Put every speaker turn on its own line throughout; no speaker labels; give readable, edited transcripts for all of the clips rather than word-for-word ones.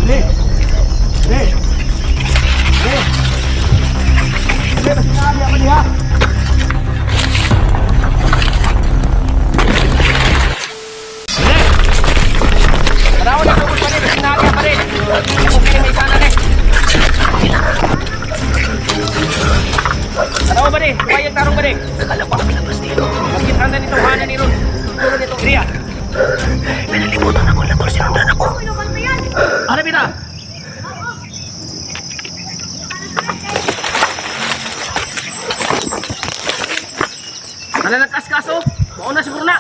Dali! Dali! Dali! Dali, pasinali ako diha! Dali! Tarawa na tungkol pa rin, pasinali ako rin! Okay, may sana rin! Tarawa ba rin? Tumayag tarong ba rin?
Nagala pa kami labas dito.
Bakit handa nito, hana ni Ron? Turo nito, Ria!
May nalimutan ako na tol, sinundan ako.
Ano bina? Nalalagkas kaso? Mauna siguro na.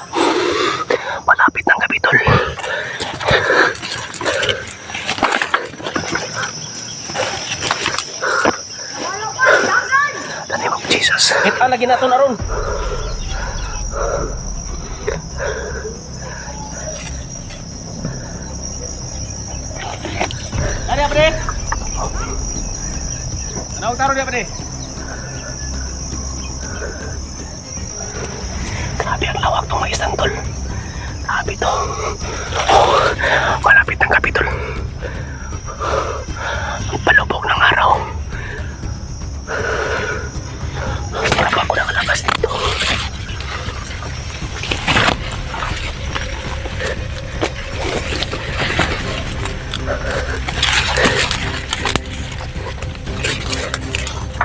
Malapit ng gabi tol. The name of Jesus.
Kita lagi na ito na ron. Ano yan, pre? Anong taro niya, pre?
Grabe ang lawak ng mais tol. Grabe to. Oh, malapit ng gabi tol. Ang palubog ng araw. Para pa ako nakalabas dito.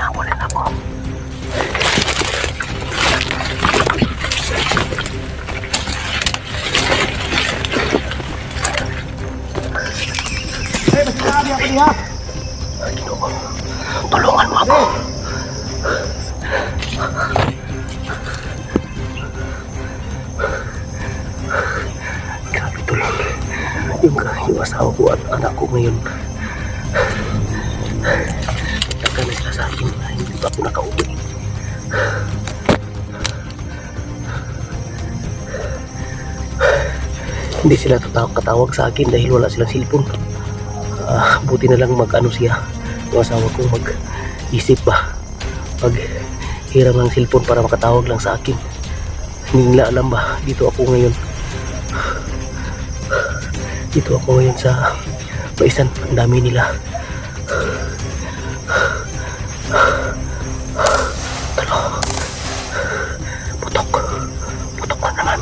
Ako rin ako.
Eh, basta nabi ako niya.
Ginoo, tulungan mo ako. Grabe tulong. Yung asawa ko at anak ko ngayon. Nagka na sila sa akin na hindi pa ako nakauwi. Hindi sila katawag sa akin dahil wala silang cellphone. Buti na lang mag-ano siya, yung asawa ko mag-isip ba pag hiram ng cellphone para makatawag lang sa akin. Hindi nila alam ba, dito ako ngayon sa Baisan. Ang dami nila. Talo, putok na naman.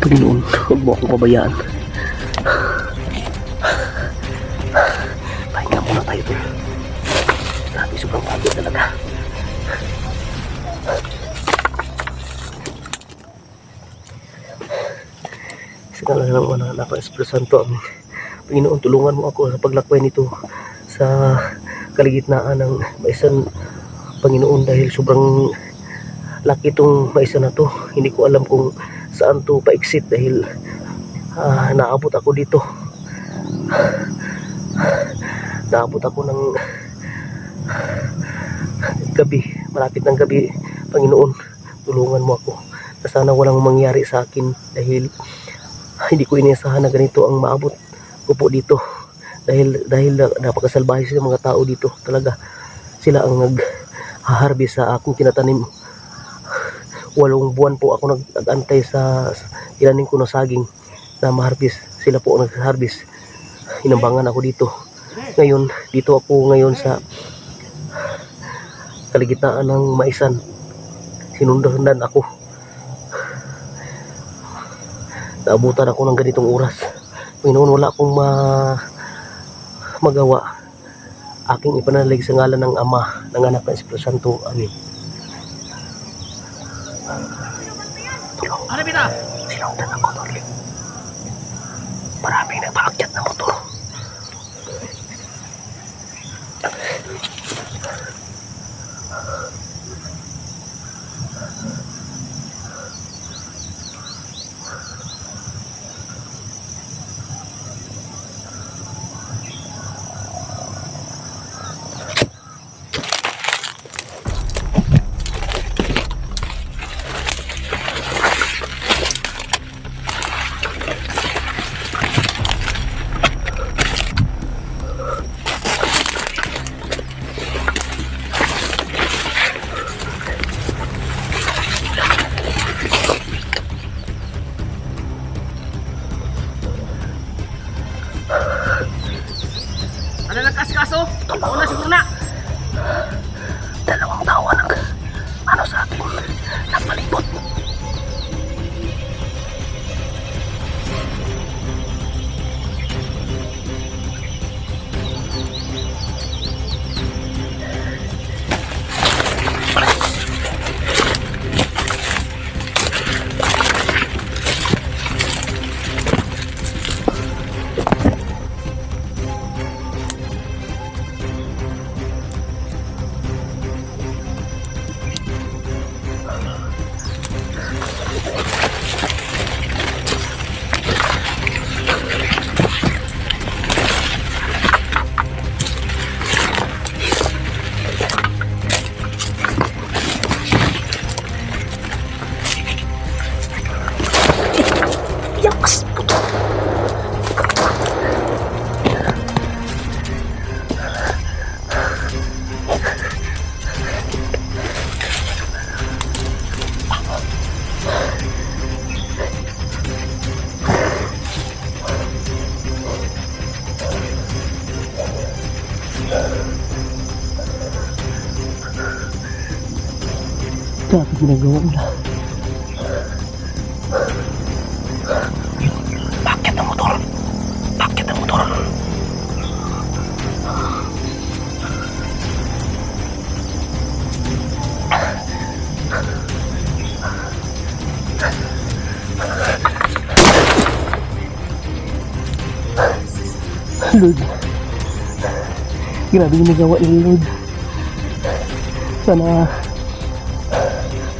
Panginoon, huwag mo akong pabayaan. Pahinga muna tayo tol. Grabe, sobrang pagod talaga. Sige lang naman ang anak ko, Espiritu Santo. Panginoon, tulungan mo ako sa paglakbay nito sa kaligitnaan ng Baisan, Panginoon, dahil sobrang laki itong Baisan na to. Hindi ko alam kung saan to pa-exit dahil naabot ako dito. Naabot ako ng gabi, malapit ng gabi. Panginoon, tulungan mo ako na sana walang mangyari sa akin dahil hindi ko inasahan na ganito ang maabot ko po dito dahil napakasalbahe sa mga tao dito. Talaga sila ang nag-harvest sa akong tinatanim. 8 buwan po ako nag-antay sa tinanim ko na saging na ma-harvest. Sila po ang nag-harvest. Inambangan ako dito. Ngayon, dito ako ngayon sa kaligitnaan ng Maisan. Sinundan ako. Naabutan ako ng ganitong oras. Panginoon, wala akong magawa. Aking ipanalig sa ngalan ng Ama, ng Anak, ng Espiritu Santo. Amen.
Ano bina?
Sinundan ako tol. Maraming nagpaakyat na motor. Grabe ginagawa nila. Bakit ang motor? Bakit ang motor? Lord, grabe ginagawa ni Lord. Sana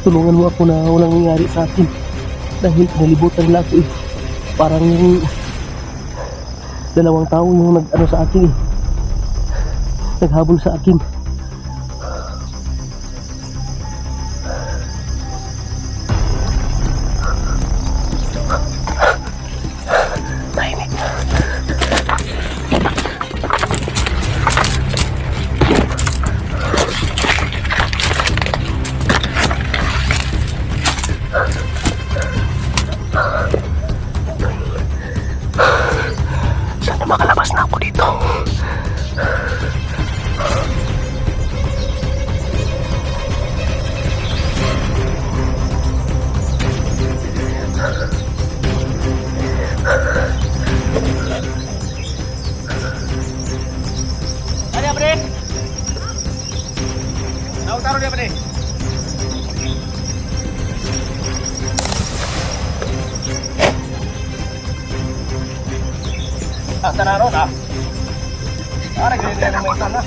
tulungan mo ako na walang nangyari sa akin dahil nalibutan nila ako eh. Parang yung dalawang tao yung nag-ano sa akin eh, naghabol sa akin. Tahimik. Sana makalabas na ako dito.
Ano yan, pre? Taro dia, pre. Tanaron, ah. Para ganyan naman sana.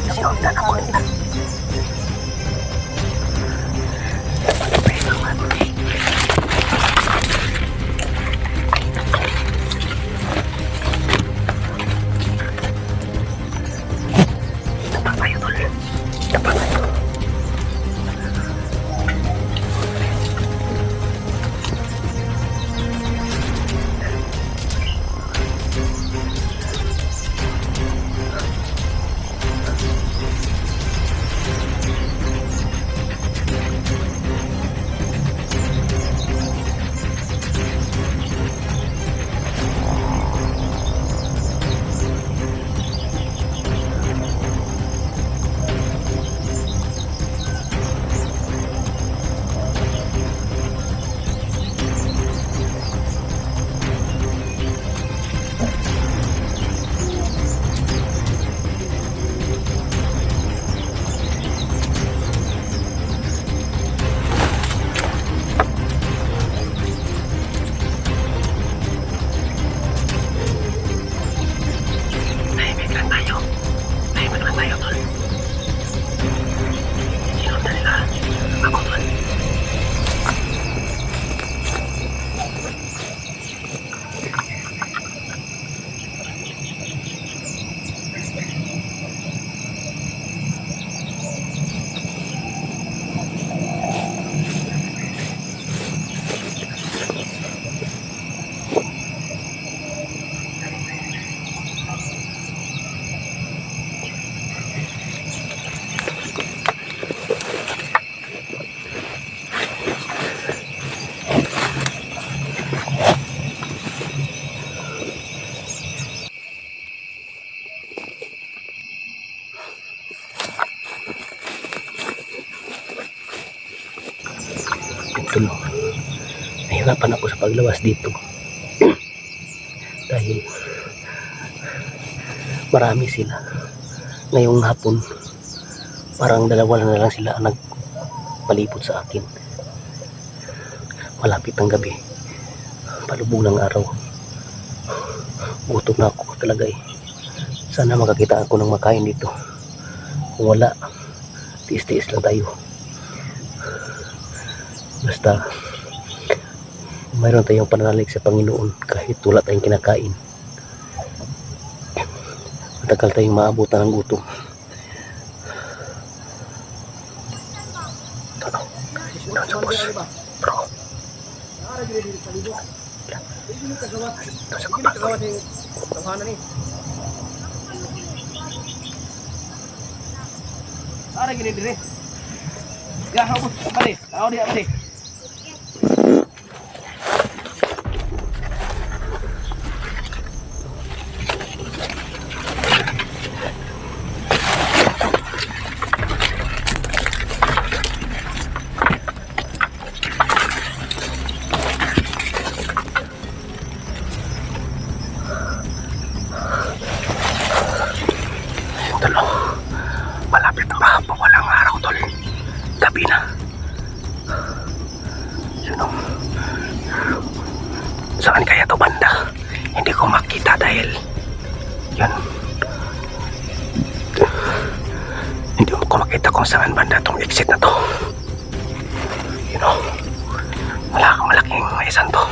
Tulong. Nahirapan ako sa paglawas dito dahil marami sila. Ngayong hapon parang dalawa na lang sila ang nagpalibot sa akin. Malapit ang gabi, palubog ng araw, gutom na ako talaga eh. Sana makakita ako ng makain dito. Kung wala, tiis-tiis lang tayo. Basta mayroon tayong pananalig sa Panginoon kahit wala tayong kinakain. Matagal tayong maabutan ng gutom. Bro.
Ara gini dire. Gahau balik. Tahu dia balik.
saan kaya to banda. Hindi ko makita dahil yun, hindi ko makita kung saan banda tong exit na to. You know, malaking maisan to.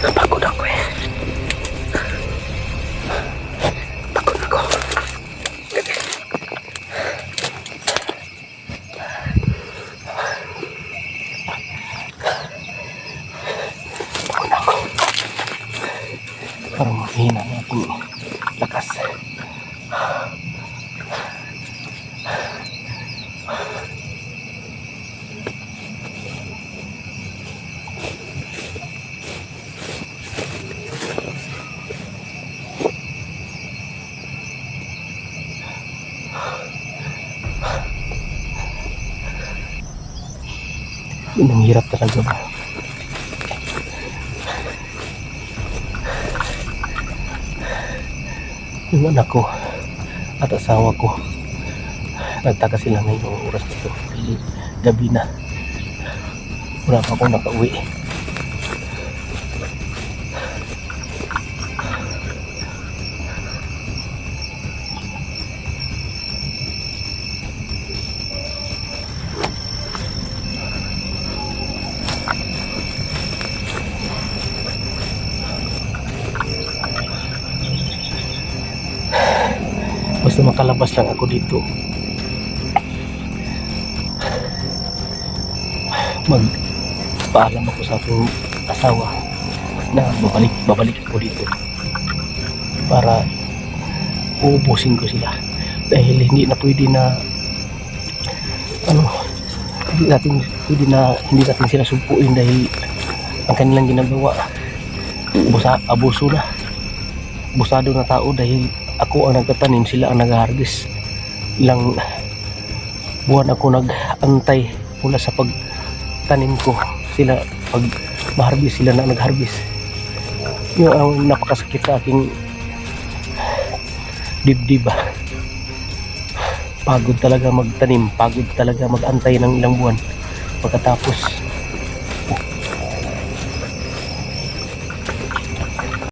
Napagod ako eh. Pagod ako. Pagod ako. Parang mahina ang aking lakas. Yun ang hirap talaga ba. Yung anak ko at asawa ko, nagtaka sila ngayong oras na ito. Gabi na. Wala pa akong nakauwi. Basta makalabas lang ako dito, magpaalam ako sa aking asawa na babalik ako dito para uubusin ko sila, dahil hindi na pwede na hindi natin sila sumpuin, dahil ang kanilang ginagawa abuso na, abusado na tao, dahil ako ang nagtatanim, sila ang nag-harvest. Ilang buwan ako nag-antay mula sa pagtanim ko, sila pag ma-harvest, sila na nag-harvest. Yun ang napakasakit sa aking dibdib. Pagod talaga magtanim, pagod talaga mag-antay ng ilang buwan, pagkatapos